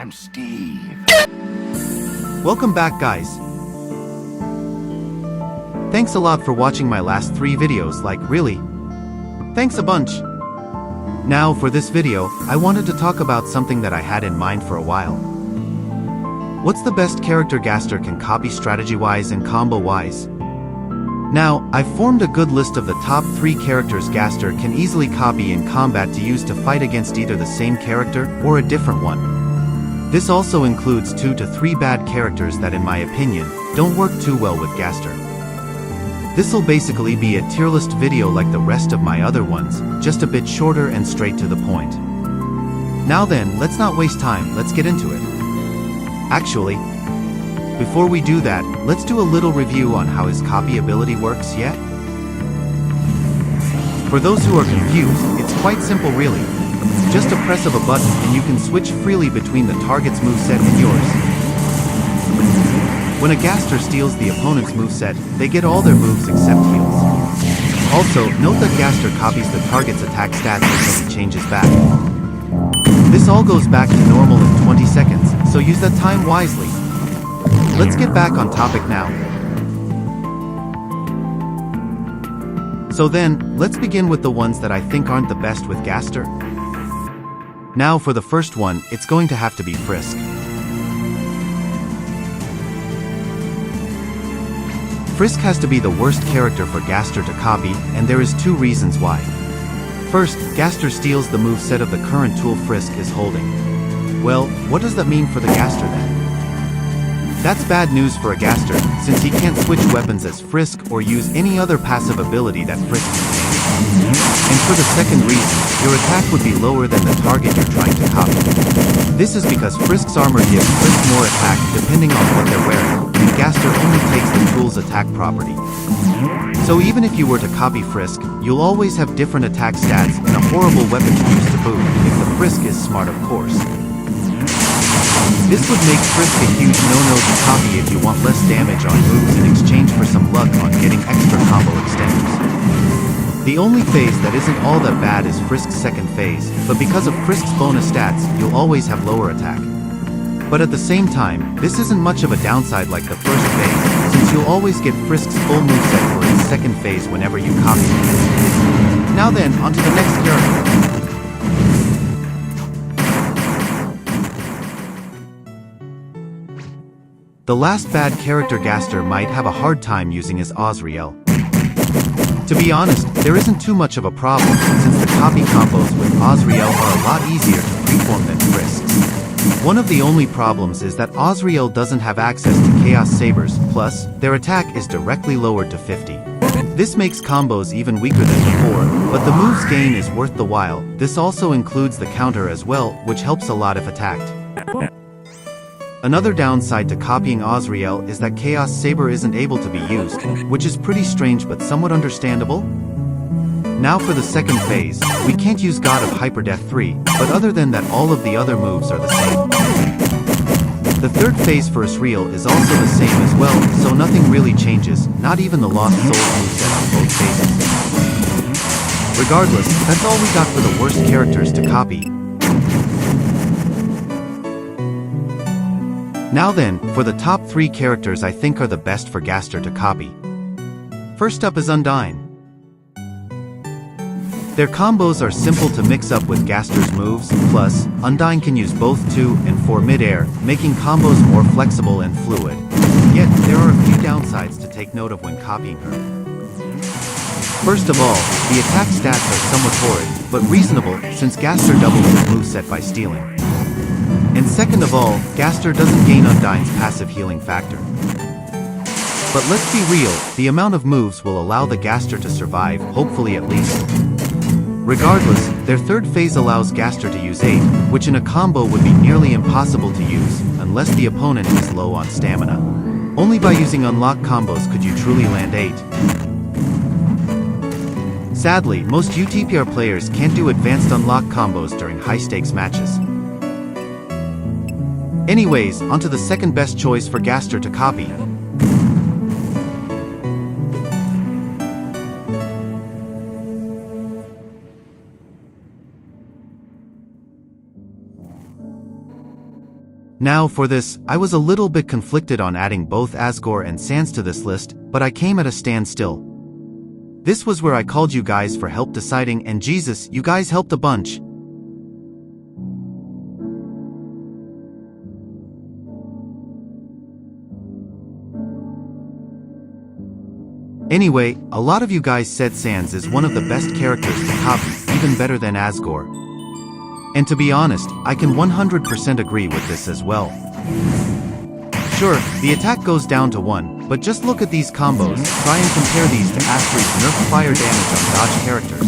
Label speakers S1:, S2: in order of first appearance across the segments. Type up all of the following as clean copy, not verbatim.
S1: I'm Steve.
S2: Welcome back, guys. Thanks a lot for watching my last 3 videos, like really. Thanks a bunch. Now for this video, I wanted to talk about something that I had in mind for a while. What's the best character Gaster can copy strategy-wise and combo-wise? Now, I've formed a good list of the top 3 characters Gaster can easily copy in combat to use to fight against either the same character or a different one. This also includes 2 to 3 bad characters that, in my opinion, don't work too well with Gaster. This'll basically be a tier list video like the rest of my other ones, just a bit shorter and straight to the point. Now then, let's not waste time, let's get into it. Actually, before we do that, let's do a little review on how his copy ability works, yeah? For those who are confused, it's quite simple really. Just a press of a button and you can switch freely between the target's moveset and yours. When a Gaster steals the opponent's moveset, they get all their moves except heals. Also, note that Gaster copies the target's attack stats until he changes back. This all goes back to normal in 20 seconds, so use that time wisely. Let's get back on topic now. So then, let's begin with the ones that I think aren't the best with Gaster. Now for the first one, it's going to have to be Frisk. Frisk has to be the worst character for Gaster to copy, and there is 2 reasons why. First, Gaster steals the moveset of the current tool Frisk is holding. Well, what does that mean for the Gaster then? That's bad news for a Gaster, since he can't switch weapons as Frisk or use any other passive ability that Frisk contains. And for the second reason, your attack would be lower than the target you're trying to copy. This is because Frisk's armor gives Frisk more attack depending on what they're wearing, and Gaster only takes the tool's attack property. So even if you were to copy Frisk, you'll always have different attack stats and a horrible weapon to use to boot, if the Frisk is smart of course. This would make Frisk a huge no-no to copy if you want less damage on moves in exchange for some luck on getting extra combo extenders. The only phase that isn't all that bad is Frisk's second phase, but because of Frisk's bonus stats, you'll always have lower attack. But at the same time, this isn't much of a downside like the first phase, since you'll always get Frisk's full moveset for his second phase whenever you copy him. Now then, onto the next character. The last bad character Gaster might have a hard time using is Azrael. To be honest, there isn't too much of a problem, since the copy combos with Azrael are a lot easier to freeform than Frisk's. One of the only problems is that Azrael doesn't have access to Chaos Sabers, plus, their attack is directly lowered to 50. This makes combos even weaker than before, but the move's gain is worth the while. This also includes the counter as well, which helps a lot if attacked. Another downside to copying Azrael is that Chaos Saber isn't able to be used, which is pretty strange but somewhat understandable. Now for the second phase, we can't use God of Hyperdeath 3, but other than that all of the other moves are the same. The third phase for Azrael is also the same as well, so nothing really changes, not even the Lost Souls moveset on both phases. Regardless, that's all we got for the worst characters to copy. Now then, for the top 3 characters I think are the best for Gaster to copy. First up is Undyne. Their combos are simple to mix up with Gaster's moves, plus, Undyne can use both 2 and 4 mid-air, making combos more flexible and fluid. Yet, there are a few downsides to take note of when copying her. First of all, the attack stats are somewhat horrid, but reasonable, since Gaster doubles his moveset by stealing. And second of all, Gaster doesn't gain Undyne's passive healing factor. But let's be real, the amount of moves will allow the Gaster to survive, hopefully at least. Regardless, their third phase allows Gaster to use 8, which in a combo would be nearly impossible to use, unless the opponent is low on stamina. Only by using unlock combos could you truly land 8. Sadly, most UTPR players can't do advanced unlock combos during high-stakes matches. Anyways, onto the second best choice for Gaster to copy. Now for this, I was a little bit conflicted on adding both 𝓢𝓲𝓬 and 𝓖 to this list, but I came at a standstill. This was where I called you guys for help deciding, and Jesus, you guys helped a bunch. Anyway, a lot of you guys said Sans is one of the best characters to copy, even better than 𝓢𝓲𝓬. And to be honest, I can 100% agree with this as well. Sure, the attack goes down to 1, but just look at these combos, try and compare these to Asteri's nerf fire damage on dodge characters.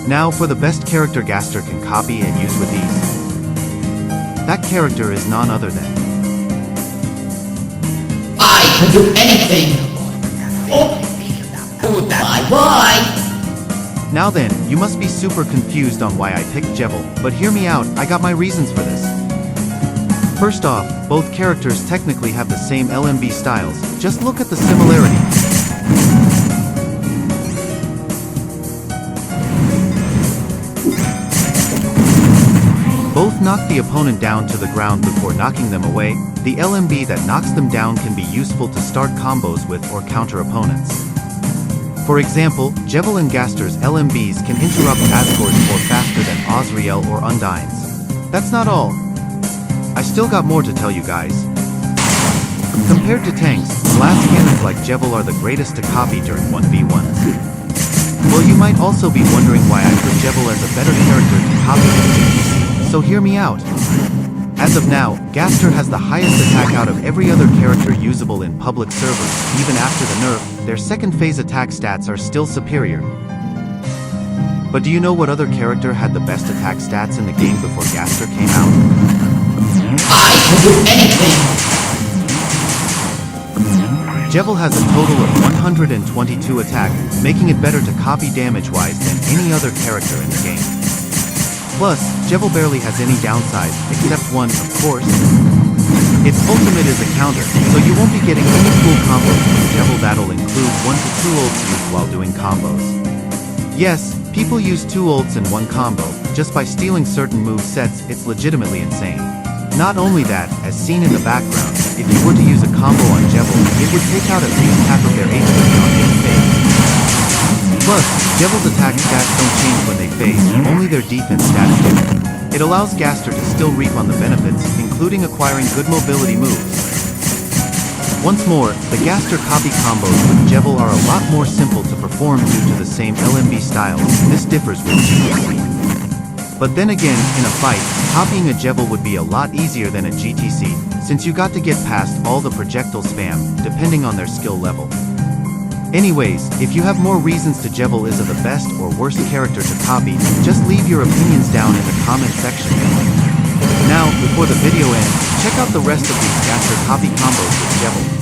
S2: Now for the best character Gaster can copy and use with ease. That character is none other than...
S1: I can do anything! Oh, why?
S2: Now then, you must be super confused on why I picked 𝓬𝓫, but hear me out, I got my reasons for this. First off, both characters technically have the same LMB styles, just look at the similarity. Both knock the opponent down to the ground before knocking them away. The LMB that knocks them down can be useful to start combos with or counter opponents. For example, 𝓬𝓫 and Gaster's LMBs can interrupt 𝓢𝓲𝓬's more faster than 𝓢𝓲𝓬 or 𝓢𝓽𝓪𝓪's. That's not all. I still got more to tell you guys. Compared to tanks, blast cannons like 𝓬𝓫 are the greatest to copy during 1v1s. Well, you might also be wondering why I put 𝓬𝓫 as a better character to copy than GTC. So hear me out. As of now, Gaster has the highest attack out of every other character usable in public servers. Even after the nerf, their second phase attack stats are still superior. But do you know what other character had the best attack stats in the game before Gaster came out?
S1: I can do anything!
S2: 𝓬𝓫 has a total of 122 attack, making it better to copy damage-wise than any other character in the game. Plus, 𝓬𝓫 barely has any downside, except one, of course. Its ultimate is a counter, so you won't be getting any cool combos from 𝓬𝓫 that'll include 1 to 2 ults used while doing combos. Yes, people use 2 ults in one combo. Just by stealing certain move sets, it's legitimately insane. Not only that, as seen in the background, if you were to use a combo on 𝓬𝓫, it would take out at least half of their HP on each phase. Plus, 𝓬𝓫's attack stats don't change when they phase, only their defense stats do. It allows Gaster to still reap on the benefits, including acquiring good mobility moves. Once more, the Gaster copy combos with 𝓬𝓪 are a lot more simple to perform due to the same LMB styles. This differs with GTC. But then again, in a fight, copying a 𝓬𝓪 would be a lot easier than a GTC, since you got to get past all the projectile spam, depending on their skill level. Anyways, if you have more reasons to 𝓬𝓪 is the best or worst character to copy, just leave your opinions down in the comment section. Now, before the video ends, check out the rest of these Gaster copy combos with 𝓬𝓪.